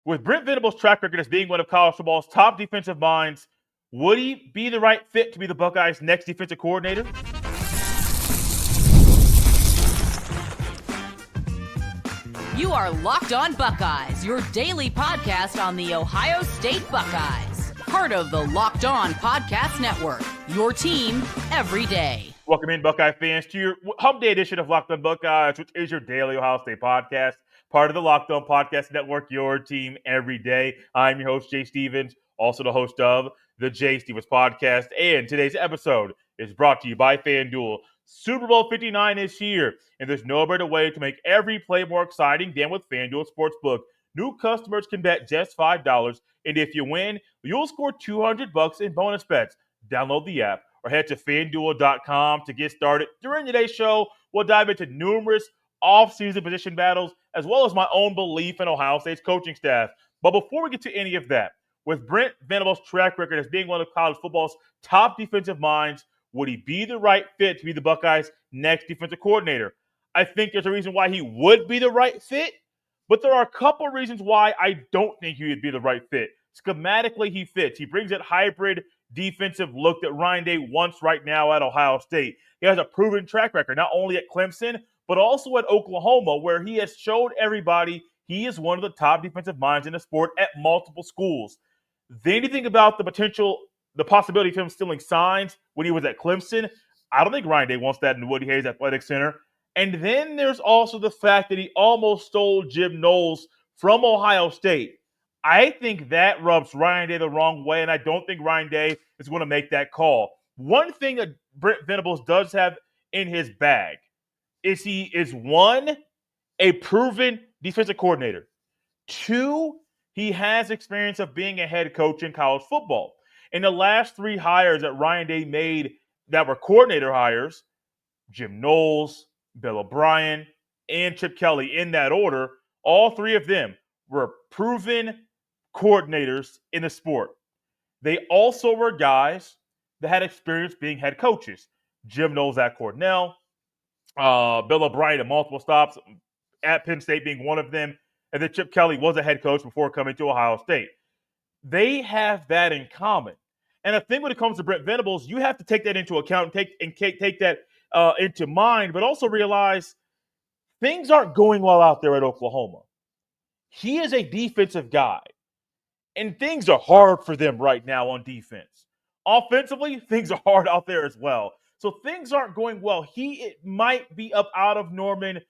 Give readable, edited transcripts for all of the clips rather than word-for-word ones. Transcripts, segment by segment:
With Brent Venables' track record as being one of college football's top defensive minds, would he be the right fit to be the Buckeyes' next defensive coordinator? You are Locked On Buckeyes, your daily podcast on the Ohio State Buckeyes. Part of the Locked On Podcast Network, your team every day. Welcome in, Buckeye fans, to your Hump Day edition of Locked On Buckeyes, which is your daily Ohio State podcast. Part of the Locked On Podcast Network, your team every day. I'm your host, Jay Stevens, also the host of the Jay Stevens Podcast. And today's episode is brought to you by FanDuel. Super Bowl 59 is here, and there's no better way to make every play more exciting than with FanDuel Sportsbook. New customers can bet just $5, and if you win, you'll score $200 in bonus bets. Download the app or head to FanDuel.com to get started. During today's show, we'll dive into numerous off-season position battles, as well as my own belief in Ohio State's coaching staff. But before we get to any of that, with Brent Venables' track record as being one of college football's top defensive minds, would he be the right fit to be the Buckeyes' next defensive coordinator? I think there's a reason why he would be the right fit, but there are a couple of reasons why I don't think he would be the right fit. Schematically, he fits. He brings that hybrid defensive look that Ryan Day wants right now at Ohio State. He has a proven track record, not only at Clemson, but also at Oklahoma, where he has showed everybody he is one of the top defensive minds in the sport at multiple schools. Then you think about the possibility of him stealing signs when he was at Clemson. I don't think Ryan Day wants that in Woody Hayes Athletic Center. And then there's also the fact that he almost stole Jim Knowles from Ohio State. I think that rubs Ryan Day the wrong way, and I don't think Ryan Day is going to make that call. One thing that Brent Venables does have in his bag is he is, one, a proven defensive coordinator. Two, he has experience of being a head coach in college football. In the last three hires that Ryan Day made that were coordinator hires, Jim Knowles, Bill O'Brien, and Chip Kelly, in that order, all three of them were proven coordinators in the sport. They also were guys that had experience being head coaches. Jim Knowles at Cornell, Bill O'Brien at multiple stops at Penn State being one of them, and then Chip Kelly was a head coach before coming to Ohio State. They have that in common. And I think when it comes to Brent Venables, you have to take that into account and take that into mind, but also realize things aren't going well out there at Oklahoma. He is a defensive guy, and things are hard for them right now on defense. Offensively, things are hard out there as well. So things aren't going well. It might be up out of Norman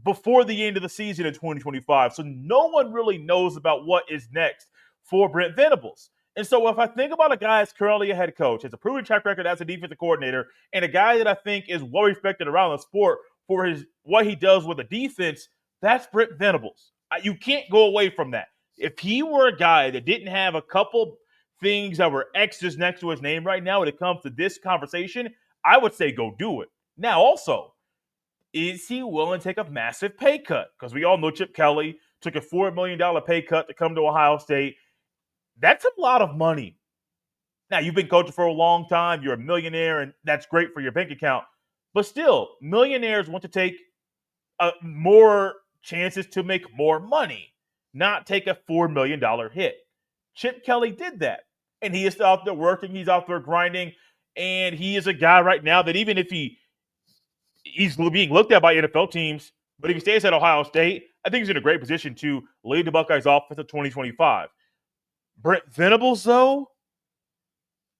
before the end of the season in 2025. So no one really knows about what is next for Brent Venables. And so if I think about a guy that's currently a head coach, has a proven track record as a defensive coordinator, and a guy that I think is well respected around the sport for what he does with the defense, that's Brent Venables. You can't go away from that. If he were a guy that didn't have a couple things that were X's next to his name right now when it comes to this conversation, I would say go do it. Now, also, is he willing to take a massive pay cut? Because we all know Chip Kelly took a $4 million pay cut to come to Ohio State. That's a lot of money. Now, you've been coaching for a long time. You're a millionaire, and that's great for your bank account. But still, millionaires want to take more chances to make more money, not take a $4 million hit. Chip Kelly did that, and he is still out there working. He's out there grinding, and he is a guy right now that even if he's being looked at by NFL teams, but if he stays at Ohio State, I think he's in a great position to lead the Buckeyes offense of 2025. Brent Venables, though,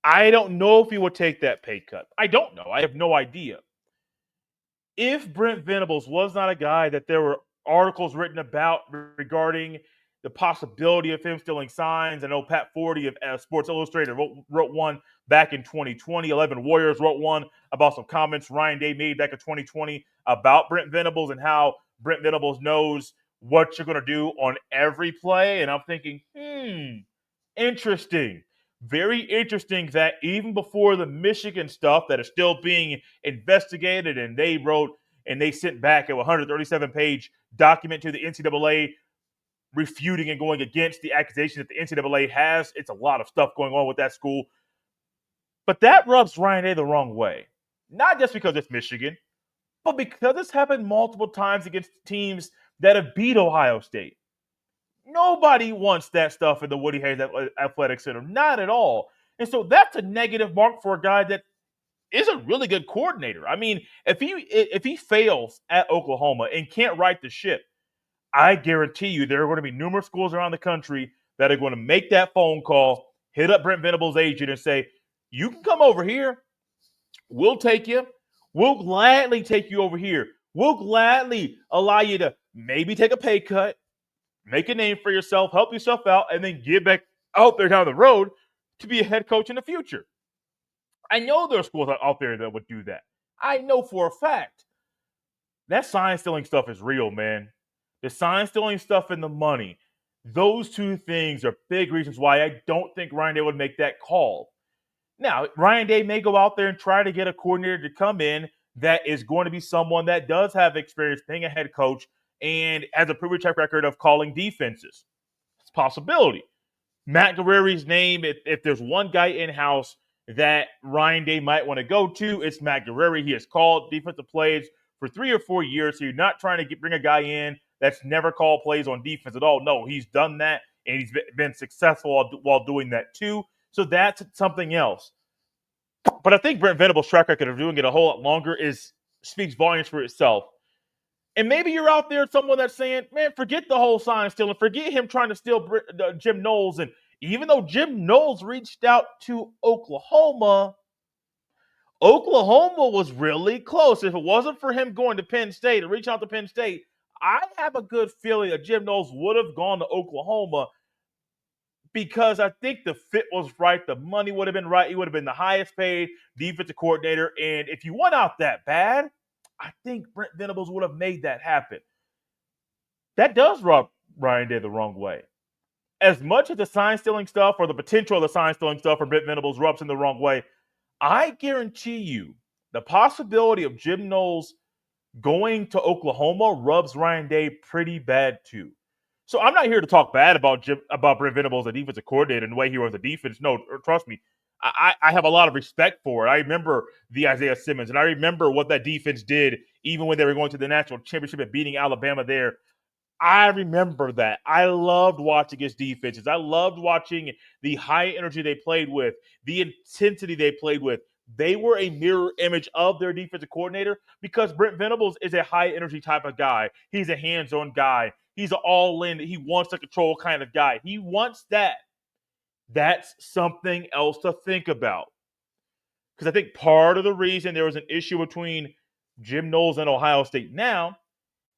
I don't know if he would take that pay cut. I don't know. I have no idea. If Brent Venables was not a guy that there were articles written about regarding the possibility of him stealing signs, I know Pat Forty of Sports Illustrated wrote one back in 2020. 11 Warriors wrote one about some comments Ryan Day made back in 2020 about Brent Venables and how Brent Venables knows what you're going to do on every play. And I'm thinking, interesting. Very interesting that even before the Michigan stuff that is still being investigated, and they wrote and they sent back a 137-page document to the NCAA refuting and going against the accusation that the NCAA has. It's a lot of stuff going on with that school. But that rubs Ryan Day the wrong way. Not just because it's Michigan, but because it's happened multiple times against teams that have beat Ohio State. Nobody wants that stuff in the Woody Hayes Athletic Center. Not at all. And so that's a negative mark for a guy that is a really good coordinator. I mean, if he fails at Oklahoma and can't right the ship, I guarantee you there are going to be numerous schools around the country that are going to make that phone call, hit up Brent Venables' agent, and say, "You can come over here. We'll take you. We'll gladly take you over here. We'll gladly allow you to maybe take a pay cut, make a name for yourself, help yourself out, and then get back out there down the road to be a head coach in the future." I know there are schools out there that would do that. I know for a fact. That sign stealing stuff is real, man. The sign stealing stuff and the money. Those two things are big reasons why I don't think Ryan Day would make that call. Now, Ryan Day may go out there and try to get a coordinator to come in that is going to be someone that does have experience being a head coach and has a proven track record of calling defenses. It's a possibility. Matt Guerrieri's name, if there's one guy in-house that Ryan Day might want to go to, it's Matt Guerrieri. He has called defensive plays for 3 or 4 years. So you're not trying to bring a guy in that's never called plays on defense at all. No, he's done that, and he's been successful while doing that too. So that's something else. But I think Brent Venables' track record of doing it a whole lot longer speaks volumes for itself. And maybe you're out there, someone that's saying, man, forget the whole sign stealing. Forget him trying to steal Jim Knowles. And even though Jim Knowles reached out to Oklahoma was really close. If it wasn't for him going to Penn State and reaching out to Penn State, I have a good feeling that Jim Knowles would have gone to Oklahoma because I think the fit was right. The money would have been right. He would have been the highest paid defensive coordinator. And if you went out that bad, I think Brent Venables would have made that happen. That does rub Ryan Day the wrong way. As much as the sign-stealing stuff or the potential of the sign-stealing stuff for Brent Venables rubs in the wrong way, I guarantee you the possibility of Jim Knowles going to Oklahoma rubs Ryan Day pretty bad too. So I'm not here to talk bad about Brent Venables, the defensive coordinator, and the way he runs the defense. No, trust me. I have a lot of respect for it. I remember the Isaiah Simmons, and I remember what that defense did even when they were going to the national championship and beating Alabama there. I remember that. I loved watching his defenses. I loved watching the high energy they played with, the intensity they played with. They were a mirror image of their defensive coordinator because Brent Venables is a high energy type of guy. He's a hands-on guy. He's an all-in. He wants to control kind of guy. He wants that. That's something else to think about. Because I think part of the reason there was an issue between Jim Knowles and Ohio State now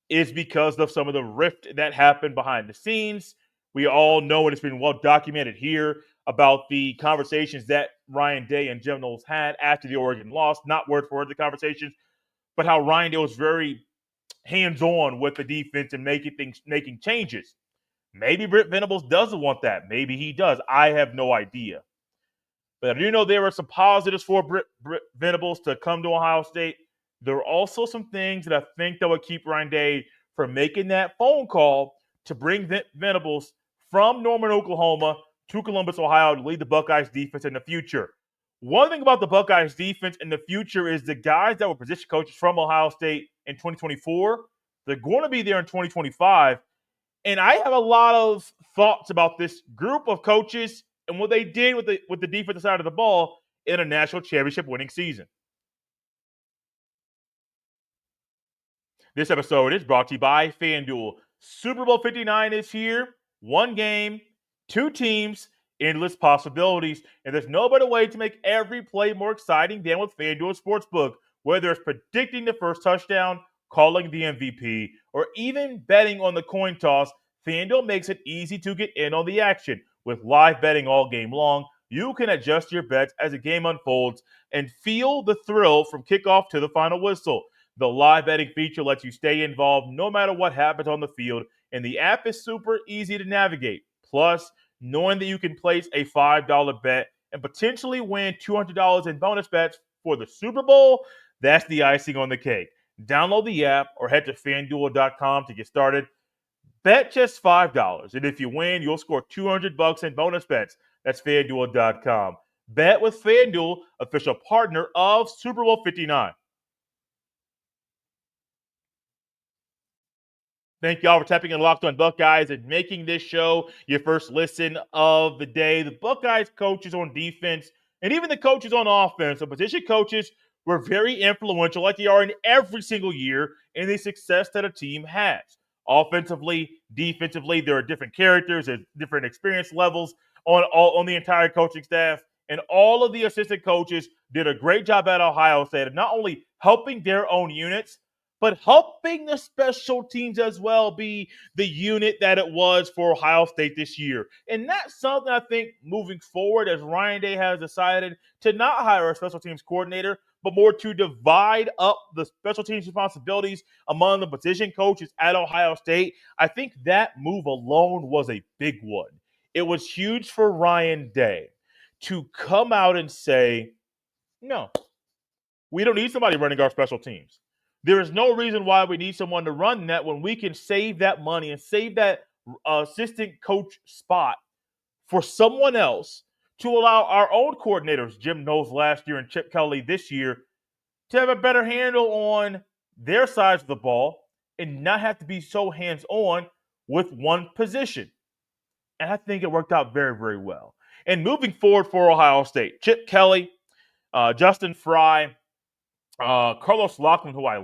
is because of some of the rift that happened behind the scenes. We all know, and it's been well documented here, about the conversations that Ryan Day and Jim Knowles had after the Oregon loss. Not word for word the conversations, but how Ryan Day was very hands-on with the defense and making changes. Maybe Brent Venables doesn't want that. Maybe he does. I have no idea. But I do know there were some positives for Brent Venables to come to Ohio State. There are also some things that I think that would keep Ryan Day from making that phone call to bring Venables from Norman, Oklahoma to Columbus, Ohio to lead the Buckeyes defense in the future. One thing about the Buckeyes defense in the future is the guys that were position coaches from Ohio State in 2024, they're going to be there in 2025. And I have a lot of thoughts about this group of coaches and what they did with the defensive side of the ball in a national championship winning season. This episode is brought to you by FanDuel. Super Bowl 59 is here. One game, two teams, endless possibilities. And there's no better way to make every play more exciting than with FanDuel Sportsbook. Whether it's predicting the first touchdown, calling the MVP, or even betting on the coin toss, FanDuel makes it easy to get in on the action. With live betting all game long, you can adjust your bets as the game unfolds and feel the thrill from kickoff to the final whistle. The live betting feature lets you stay involved no matter what happens on the field, and the app is super easy to navigate. Plus, knowing that you can place a $5 bet and potentially win $200 in bonus bets for the Super Bowl, that's the icing on the cake. Download the app or head to FanDuel.com to get started. Bet just $5, and if you win, you'll score $200 in bonus bets. That's FanDuel.com. Bet with FanDuel, official partner of Super Bowl 59. Thank y'all for tapping in Locked On Buckeyes and making this show your first listen of the day. The Buckeyes coaches on defense and even the coaches on offense, the position coaches, were very influential, like they are in every single year, in the success that a team has. Offensively, defensively, there are different characters, there's different experience levels on the entire coaching staff. And all of the assistant coaches did a great job at Ohio State of not only helping their own units, but helping the special teams as well be the unit that it was for Ohio State this year. And that's something I think moving forward, as Ryan Day has decided to not hire a special teams coordinator, but more to divide up the special teams responsibilities among the position coaches at Ohio State. I think that move alone was a big one. It was huge for Ryan Day to come out and say, no, we don't need somebody running our special teams. There is no reason why we need someone to run that when we can save that money and save that assistant coach spot for someone else to allow our own coordinators, Jim Knowles last year and Chip Kelly this year, to have a better handle on their sides of the ball and not have to be so hands-on with one position. And I think it worked out very, very well. And moving forward for Ohio State, Chip Kelly, Justin Fry, Carlos Loughlin, who I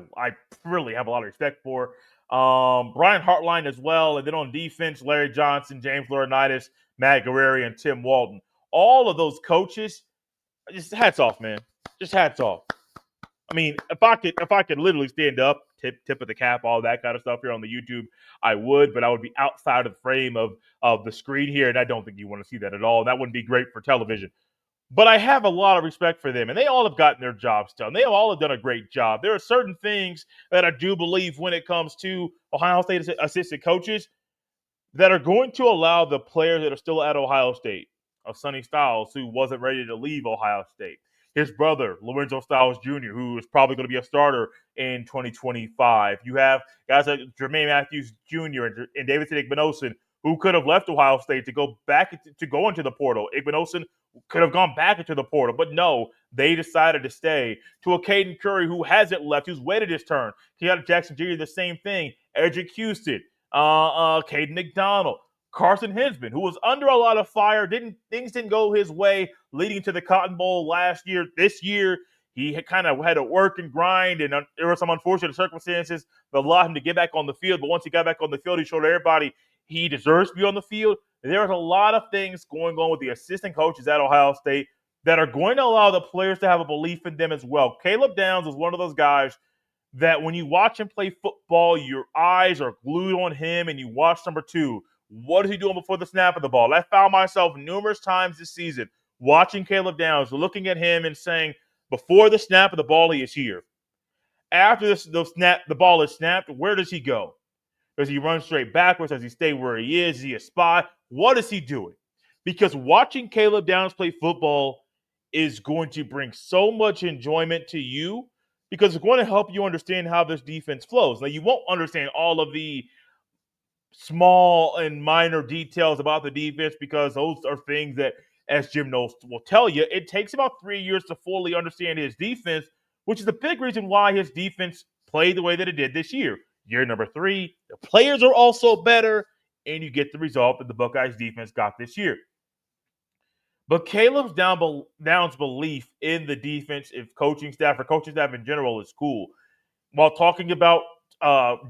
really have a lot of respect for. Brian Hartline as well. And then on defense, Larry Johnson, James Laurinaitis, Matt Guerrieri, and Tim Walton. All of those coaches, just hats off, man. Just hats off. I mean, if I could literally stand up, tip of the cap, all that kind of stuff here on the YouTube, I would, but I would be outside of the frame of the screen here, and I don't think you want to see that at all. That wouldn't be great for television. But I have a lot of respect for them, and they all have gotten their jobs done. They all have done a great job. There are certain things that I do believe when it comes to Ohio State assistant coaches that are going to allow the players that are still at Ohio State, of Sonny Styles, who wasn't ready to leave Ohio State, his brother, Lorenzo Styles Jr., who is probably going to be a starter in 2025. You have guys like Jermaine Matthews Jr. and Davidson Igbinosun, who could have left Ohio State to go into the portal. Igbinosun could have gone back into the portal, but no, they decided to stay. To a Caden Curry who hasn't left, who's waited his turn. Keanu Jackson Jr., the same thing. Edric Houston, Caden McDonald, Carson Hinsman, who was under a lot of fire. Things didn't go his way leading to the Cotton Bowl last year. This year, he had kind of had to work and grind, and there were some unfortunate circumstances that allowed him to get back on the field. But once he got back on the field, he showed everybody he deserves to be on the field. There was a lot of things going on with the assistant coaches at Ohio State that are going to allow the players to have a belief in them as well. Caleb Downs was one of those guys that when you watch him play football, your eyes are glued on him, and you watch number two. What is he doing before the snap of the ball? I found myself numerous times this season watching Caleb Downs, looking at him and saying, before the snap of the ball, he is here. After the ball is snapped, where does he go? Does he run straight backwards? Does he stay where he is? Is he a spy? What is he doing? Because watching Caleb Downs play football is going to bring so much enjoyment to you because it's going to help you understand how this defense flows. Now, you won't understand all of the small and minor details about the defense because those are things that, as Jim Knowles will tell you, it takes about 3 years to fully understand his defense, which is the big reason why his defense played the way that it did this year. Year number 3, the players are also better, and you get the result that the Buckeyes defense got this year. But Caleb Downs' belief in the defensive coaching staff or coaching staff in general is cool. While talking about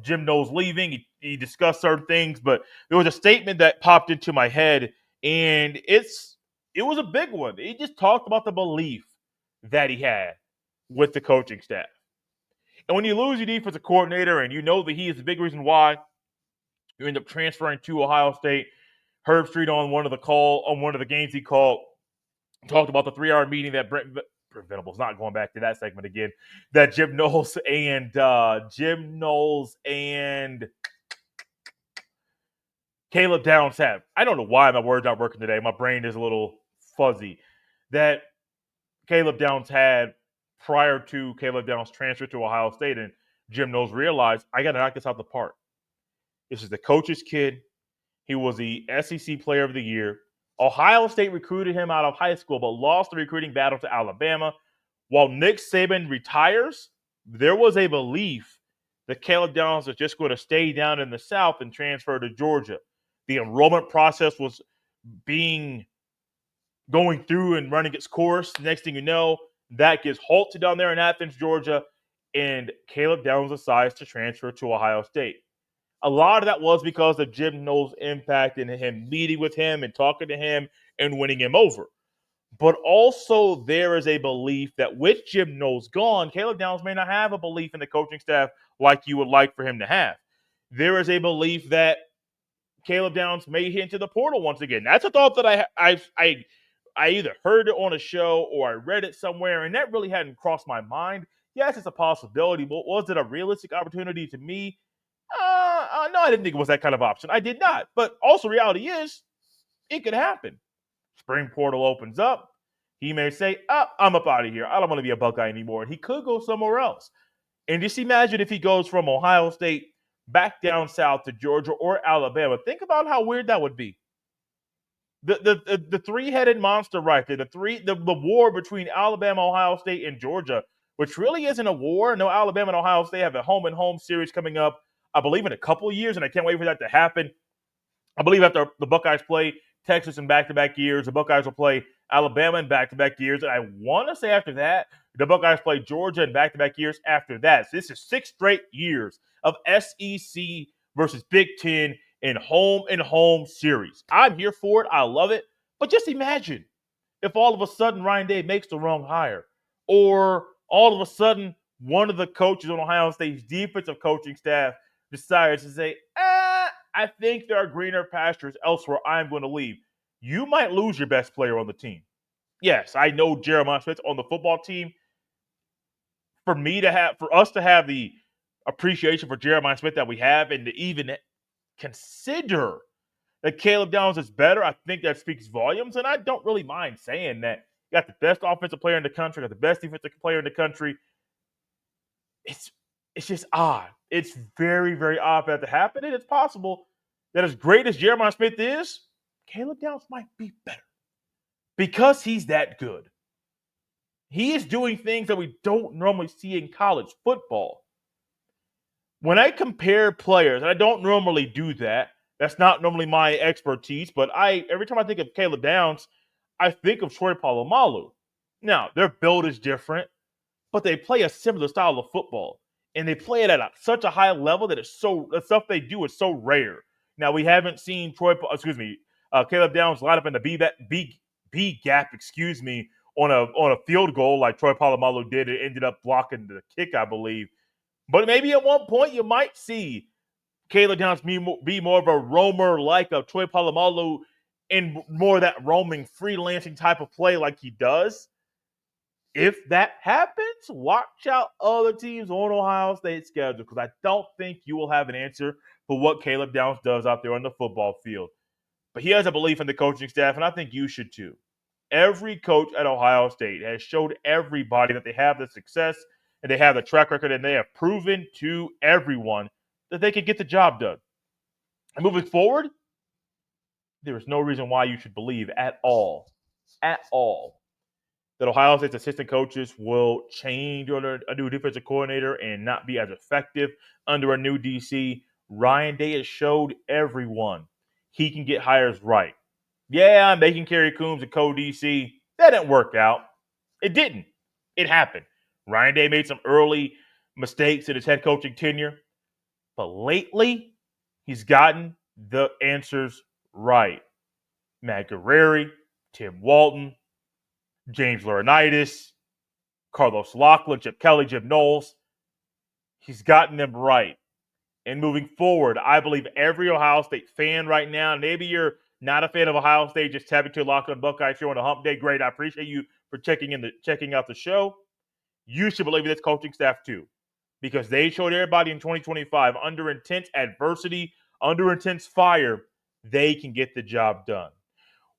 Jim Knowles leaving, he discussed certain things, but there was a statement that popped into my head, and it was a big one. He just talked about the belief that he had with the coaching staff. And when you lose your defensive coordinator and you know that he is the big reason why you end up transferring to Ohio State, Herb Street on one of the games he called, talked about the 3-hour meeting that Brent Venables, not going back to that segment again, that Jim Knowles and Caleb Downs have. I don't know why my words aren't working today. My brain is a little fuzzy. That Caleb Downs had prior to Caleb Downs' transfer to Ohio State, and Jim Knowles realized, I got to knock this out the park. This is the coach's kid. He was the SEC Player of the Year. Ohio State recruited him out of high school, but lost the recruiting battle to Alabama. While Nick Saban retires, there was a belief that Caleb Downs is just going to stay down in the South and transfer to Georgia. The enrollment process was going through and running its course. Next thing you know, that gets halted down there in Athens, Georgia, and Caleb Downs decides to transfer to Ohio State. A lot of that was because of Jim Knowles' impact and him meeting with him and talking to him and winning him over. But also, there is a belief that with Jim Knowles gone, Caleb Downs may not have a belief in the coaching staff like you would like for him to have. There is a belief that Caleb Downs may hit into the portal once again. That's a thought that I either heard it on a show or I read it somewhere, and that really hadn't crossed my mind. Yes, it's a possibility, but was it a realistic opportunity to me? No, I didn't think it was that kind of option. I did not. But also, reality is, it could happen. Spring portal opens up. He may say, I'm up out of here. I don't want to be a Buckeye anymore. And he could go somewhere else. And just imagine if he goes from Ohio State back down south to Georgia or Alabama. Think about how weird that would be. The three-headed monster right there, the war between Alabama, Ohio State, and Georgia, which really isn't a war. No, Alabama and Ohio State have a home-and-home series coming up, I believe, in a couple of years, and I can't wait for that to happen. I believe after the Buckeyes play Texas in back-to-back years, the Buckeyes will play Alabama in back-to-back years, and I want to say after that, the Buckeyes play Georgia in back-to-back years after that. So this is 6 straight years of SEC versus Big Ten in home series. I'm here for it. I love it. But just imagine if all of a sudden Ryan Day makes the wrong hire, or all of a sudden one of the coaches on Ohio State's defensive coaching staff decides to say, I think there are greener pastures elsewhere. I'm going to leave. You might lose your best player on the team. Yes, I know Jeremiah Smith's on the football team. For us to have the appreciation for Jeremiah Smith that we have, and to even consider that Caleb Downs is better, I think that speaks volumes. And I don't really mind saying that. You got the best offensive player in the country, got the best defensive player in the country. It's just odd. It's very, very odd for that to happen. And it's possible that as great as Jeremiah Smith is, Caleb Downs might be better because he's that good. He is doing things that we don't normally see in college football. When I compare players, and I don't normally do that, that's not normally my expertise, but every time I think of Caleb Downs, I think of Troy Polamalu. Now, their build is different, but they play a similar style of football. And they play it at such a high level that the stuff they do is so rare. Now, we haven't seen Caleb Downs line up in the B gap, on a field goal like Troy Polamalu did. It ended up blocking the kick, I believe. But maybe at one point you might see Caleb Downs be more of a roamer like a Troy Polamalu, and more of that roaming, freelancing type of play like he does. If that happens, watch out other teams on Ohio State's schedule, because I don't think you will have an answer for what Caleb Downs does out there on the football field. But he has a belief in the coaching staff, and I think you should too. Every coach at Ohio State has showed everybody that they have the success and they have the track record, and they have proven to everyone that they can get the job done. And moving forward, there is no reason why you should believe at all, that Ohio State's assistant coaches will change under a new defensive coordinator and not be as effective under a new DC. Ryan Day has showed everyone he can get hires right. Yeah, I'm making Kerry Coombs a co-DC. That didn't work out. It didn't. It happened. Ryan Day made some early mistakes in his head coaching tenure, but lately he's gotten the answers right. Matt Guerrieri, Tim Walton, James Laurinaitis, Carlos Loughlin, Chip Kelly, Jim Knowles. He's gotten them right. And moving forward, I believe every Ohio State fan right now, maybe you're not a fan of Ohio State, just tapping to a Locked On Buckeye show on a hump day. Great. I appreciate you for checking out the show. You should believe in this coaching staff too, because they showed everybody in 2025 under intense adversity, under intense fire, they can get the job done.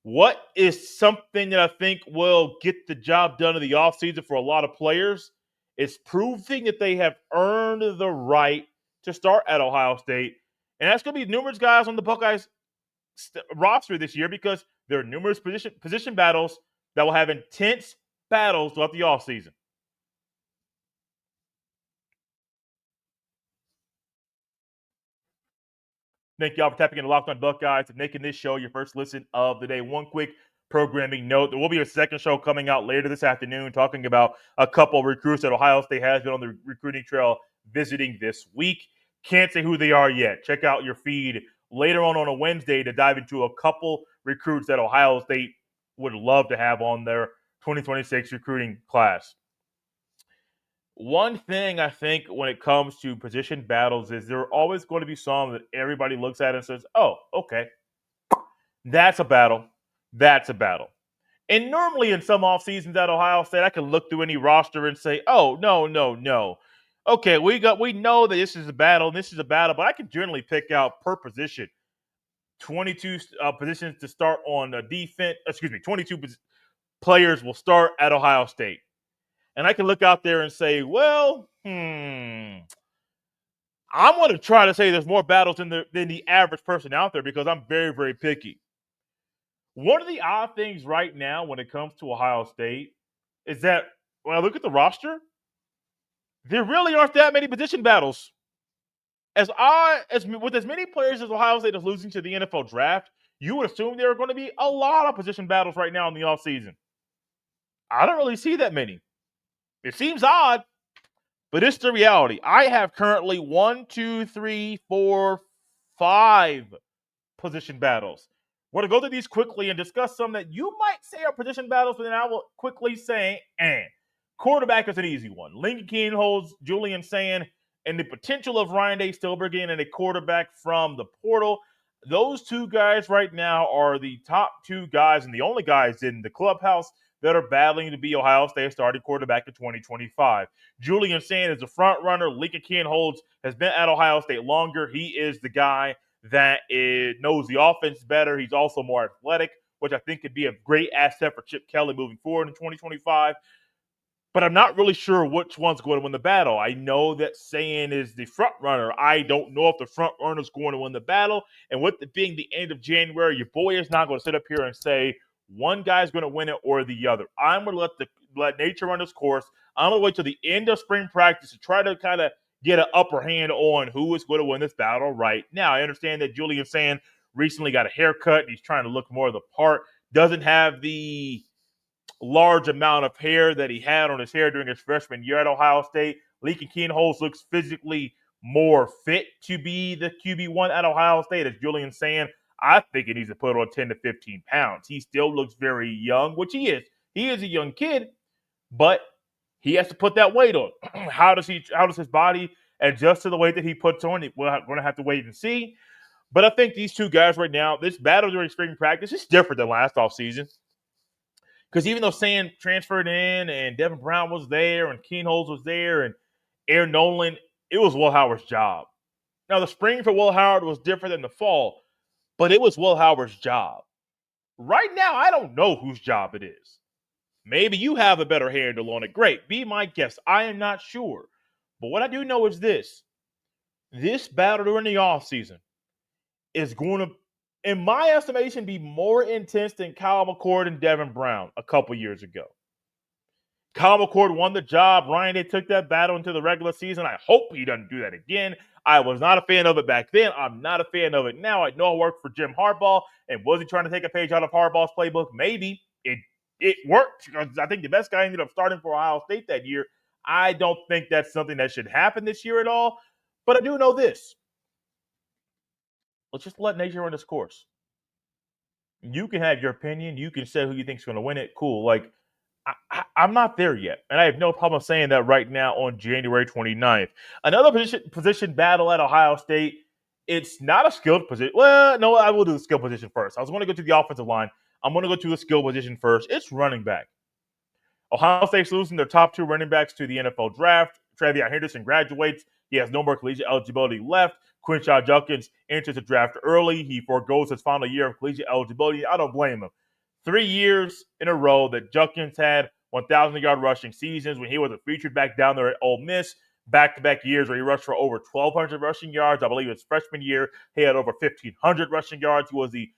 What is something that I think will get the job done in the offseason for a lot of players is proving that they have earned the right to start at Ohio State. And that's going to be numerous guys on the Buckeyes roster this year, because there are numerous position battles that will have intense battles throughout the offseason. Thank y'all for tapping into Locked On Buckeyes and making this show your first listen of the day. One quick programming note: there will be a second show coming out later this afternoon talking about a couple of recruits that Ohio State has been on the recruiting trail visiting this week. Can't say who they are yet. Check out your feed later on a Wednesday to dive into a couple recruits that Ohio State would love to have on their 2026 recruiting class. One thing I think when it comes to position battles is there are always going to be some that everybody looks at and says, oh, okay, that's a battle. That's a battle. And normally in some off seasons at Ohio State, I can look through any roster and say, oh, no, no, no. Okay, we know that this is a battle, but I can generally pick out per position 22 positions to start on defense. 22 players will start at Ohio State. And I can look out there and say, well, I'm going to try to say there's more battles than the average person out there because I'm very, very picky. One of the odd things right now when it comes to Ohio State is that when I look at the roster, there really aren't that many position battles. As with as many players as Ohio State is losing to the NFL draft, you would assume there are going to be a lot of position battles right now in the offseason. I don't really see that many. It seems odd, but it's the reality. I have currently 5 position battles. We're going to go through these quickly and discuss some that you might say are position battles, but then I will quickly say, quarterback is an easy one. Lincoln Kienholz, Julian Sayin, and the potential of Ryan Day still bringing in a quarterback from the portal. Those two guys right now are the top two guys and the only guys in the clubhouse that are battling to be Ohio State starting quarterback in 2025. Julian Sayin is the front runner. Lincoln Kienholz has been at Ohio State longer. He is the guy that knows the offense better. He's also more athletic, which I think could be a great asset for Chip Kelly moving forward in 2025. But I'm not really sure which one's going to win the battle. I know that Sayin is the front runner. I don't know if the front runner is going to win the battle. And with it being the end of January, your boy is not going to sit up here and say one guy's going to win it or the other. I'm going to let nature run its course. I'm going to wait till the end of spring practice to try to kind of get an upper hand on who is going to win this battle right now. I understand that Julian Sayin recently got a haircut. And he's trying to look more of the part. Doesn't have the large amount of hair that he had on his hair during his freshman year at Ohio State. Lincoln Kienholz looks physically more fit to be the QB1 at Ohio State, as Julian Sayin. I think he needs to put on 10 to 15 pounds. He still looks very young, which he is. He is a young kid, but he has to put that weight on. How does his body adjust to the weight that he puts on? We're going to have to wait and see. But I think these two guys right now, this battle during spring practice is different than last offseason. Because even though Sayin transferred in and Devin Brown was there and Kienholz was there and Aaron Nolan, it was Will Howard's job. Now, the spring for Will Howard was different than the fall, but it was Will Howard's job. Right now, I don't know whose job it is. Maybe you have a better handle on it. Great. Be my guest. I am not sure. But what I do know is this. This battle during the offseason is going to, in my estimation, be more intense than Kyle McCord and Devin Brown a couple years ago. Kyle McCord won the job. Ryan Day took that battle into the regular season. I hope he doesn't do that again. I was not a fan of it back then. I'm not a fan of it now. I know it worked for Jim Harbaugh. And was he trying to take a page out of Harbaugh's playbook? Maybe. It worked because I think the best guy ended up starting for Ohio State that year. I don't think that's something that should happen this year at all. But I do know this. Let's just let nature run its course. You can have your opinion. You can say who you think is going to win it. Cool. Like, I'm not there yet. And I have no problem saying that right now on January 29th. Another position battle at Ohio State. It's not a skilled position. Well, no, I will do the skill position first. I was going to go to the offensive line. I'm going to go to the skill position first. It's running back. Ohio State's losing their top two running backs to the NFL draft. Travion Henderson graduates. He has no more collegiate eligibility left. Quinshon Judkins enters the draft early. He forgoes his final year of collegiate eligibility. I don't blame him. 3 years in a row that Judkins had 1,000-yard rushing seasons when he was a featured back down there at Ole Miss. Back-to-back years where he rushed for over 1,200 rushing yards. I believe his freshman year, he had over 1,500 rushing yards. He was the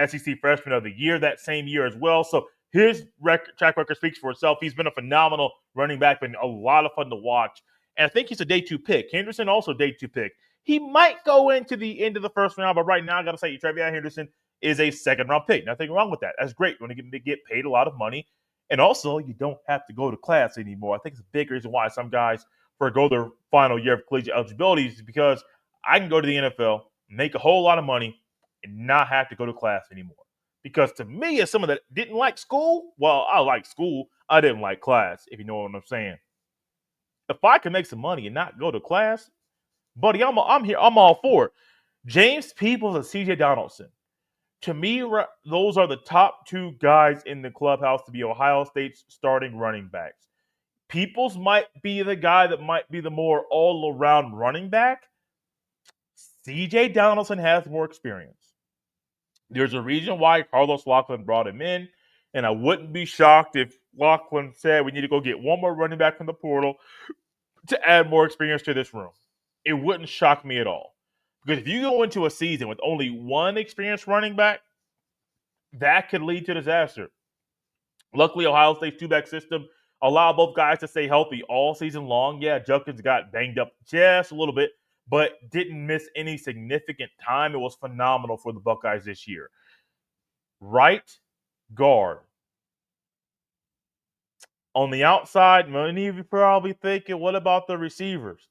SEC Freshman of the Year that same year as well. So his track record speaks for itself. He's been a phenomenal running back, been a lot of fun to watch. And I think he's a day 2 pick. Henderson also day 2 pick. He might go into the end of the first round, but right now I got to say Trevion Henderson is a second-round pick. Nothing wrong with that. That's great. You're going to get paid a lot of money. And also, you don't have to go to class anymore. I think it's a big reason why some guys forego their final year of collegiate eligibility is because I can go to the NFL, make a whole lot of money, and not have to go to class anymore. Because to me, as someone that didn't like school, well, I like school. I didn't like class, if you know what I'm saying. If I can make some money and not go to class, buddy, I'm here. I'm all for it. James Peoples and C.J. Donaldson. To me, those are the top two guys in the clubhouse to be Ohio State's starting running backs. Peoples might be the guy that might be the more all-around running back. C.J. Donaldson has more experience. There's a reason why Carlos Lachlan brought him in, and I wouldn't be shocked if Lachlan said we need to go get one more running back from the portal to add more experience to this room. It wouldn't shock me at all. Because if you go into a season with only one experienced running back, that could lead to disaster. Luckily, Ohio State's two-back system allowed both guys to stay healthy all season long. Yeah, Judkins got banged up just a little bit, but didn't miss any significant time. It was phenomenal for the Buckeyes this year. Right guard. On the outside, many of you probably thinking, what about the receivers?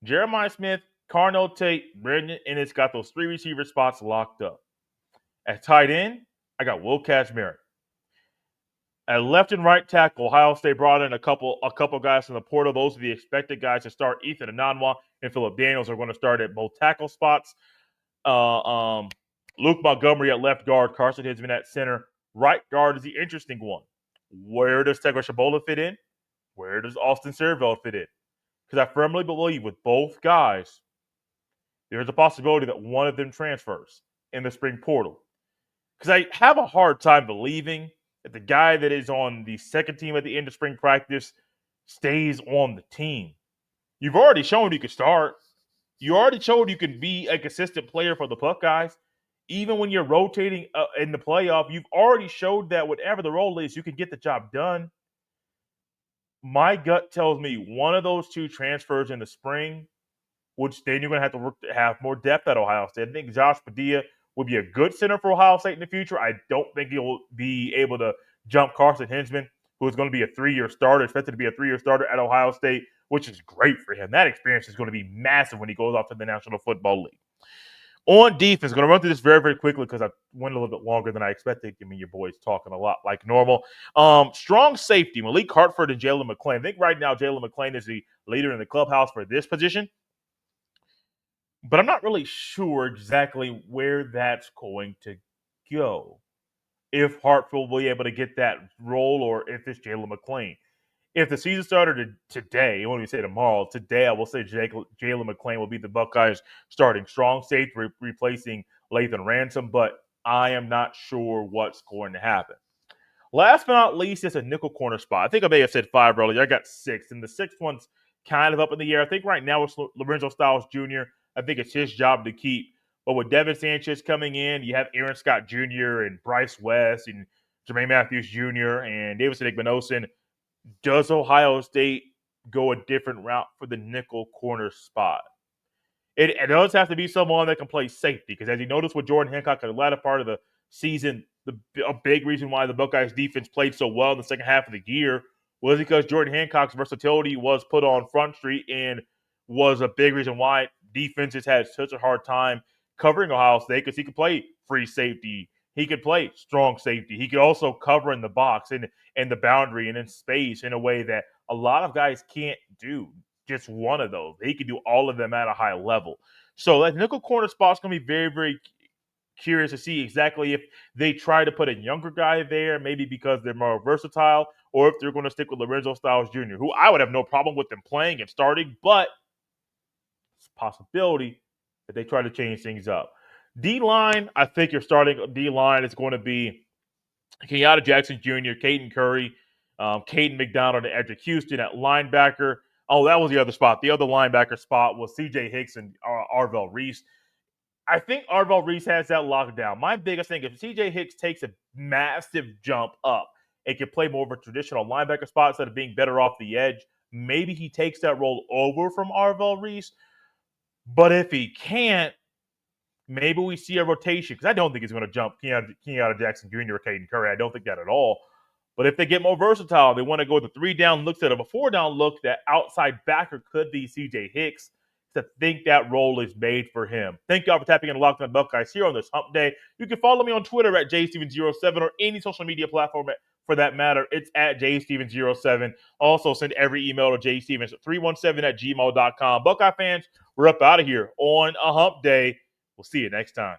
Jeremiah Smith, Carnell Tate, Brendan Ennis got those three receiver spots locked up. At tight end, I got Will Kashmir. At left and right tackle, Ohio State brought in a couple guys from the portal. Those are the expected guys to start. Ethan Ananwa and Phillip Daniels are going to start at both tackle spots. Luke Montgomery at left guard, Carson Hinsman at center. Right guard is the interesting one. Where does Tegra Shabola fit in? Where does Austin Serveld fit in? Because I firmly believe with both guys, there's a possibility that one of them transfers in the spring portal. Because I have a hard time believing that the guy that is on the second team at the end of spring practice stays on the team. You've already shown you can start. You already showed you can be a consistent player for the Buckeyes. Even when you're rotating in the playoff, you've already showed that whatever the role is, you can get the job done. My gut tells me one of those two transfers in the spring, which then you're going to have to work to have more depth at Ohio State. I think Josh Padilla would be a good center for Ohio State in the future. I don't think he'll be able to jump Carson Hinsman, who is going to be a 3-year starter, expected to be a 3-year starter at Ohio State, which is great for him. That experience is going to be massive when he goes off to the National Football League. On defense, going to run through this very, very quickly because I went a little bit longer than I expected. I mean, your boy's talking a lot like normal. Strong safety, Malik Hartford and Jalen McClain. I think right now Jalen McClain is the leader in the clubhouse for this position. But I'm not really sure exactly where that's going to go. If Hartford will be able to get that role or if it's Jalen McClain. If the season started today, when we say tomorrow, today I will say Jalen McClain will be the Buckeyes starting strong safety, replacing Lathan Ransom, but I am not sure what's going to happen. Last but not least, it's a nickel corner spot. I think I may have said 5 earlier. I got 6, and the 6th one's kind of up in the air. I think right now it's Lorenzo Styles Jr. I think it's his job to keep. But with Devin Sanchez coming in, you have Aaron Scott Jr. and Bryce West and Jermaine Matthews Jr. and Davidson Igbinosun. Does Ohio State go a different route for the nickel corner spot? It does have to be someone that can play safety because as you notice with Jordan Hancock at the latter part of the season, a big reason why the Buckeyes defense played so well in the second half of the year was because Jordan Hancock's versatility was put on Front Street and was a big reason why defenses had such a hard time covering Ohio State because he could play free safety. He could play strong safety. He could also cover in the box and the boundary and in space in a way that a lot of guys can't do. Just one of those. He could do all of them at a high level. So that nickel corner spot's going to be very, very curious to see exactly if they try to put a younger guy there, maybe because they're more versatile, or if they're going to stick with Lorenzo Styles Jr., who I would have no problem with them playing and starting, but it's a possibility that they try to change things up. D-line, I think your starting D-line is going to be Kenyatta Jackson Jr., Caden Curry, Caden McDonald, and Edric Houston at linebacker. Oh, that was the other spot. The other linebacker spot was C.J. Hicks and Arvell Reese. I think Arvell Reese has that locked down. My biggest thing, if C.J. Hicks takes a massive jump up and can play more of a traditional linebacker spot instead of being better off the edge, maybe he takes that role over from Arvell Reese. But if he can't, maybe we see a rotation, because I don't think he's going to jump Kenyatta Jackson Jr. or Caden Curry. I don't think that at all. But if they get more versatile, they want to go with a 3-down look instead of a 4-down look, that outside backer could be C.J. Hicks. To think that role is made for him. Thank y'all for tapping in Locked On Buckeyes here on this hump day. You can follow me on Twitter at jstevens07 or any social media platform for that matter. It's at jstevens07. Also, send every email to jstevens317 at gmail.com. Buckeye fans, we're up out of here on a hump day. We'll see you next time.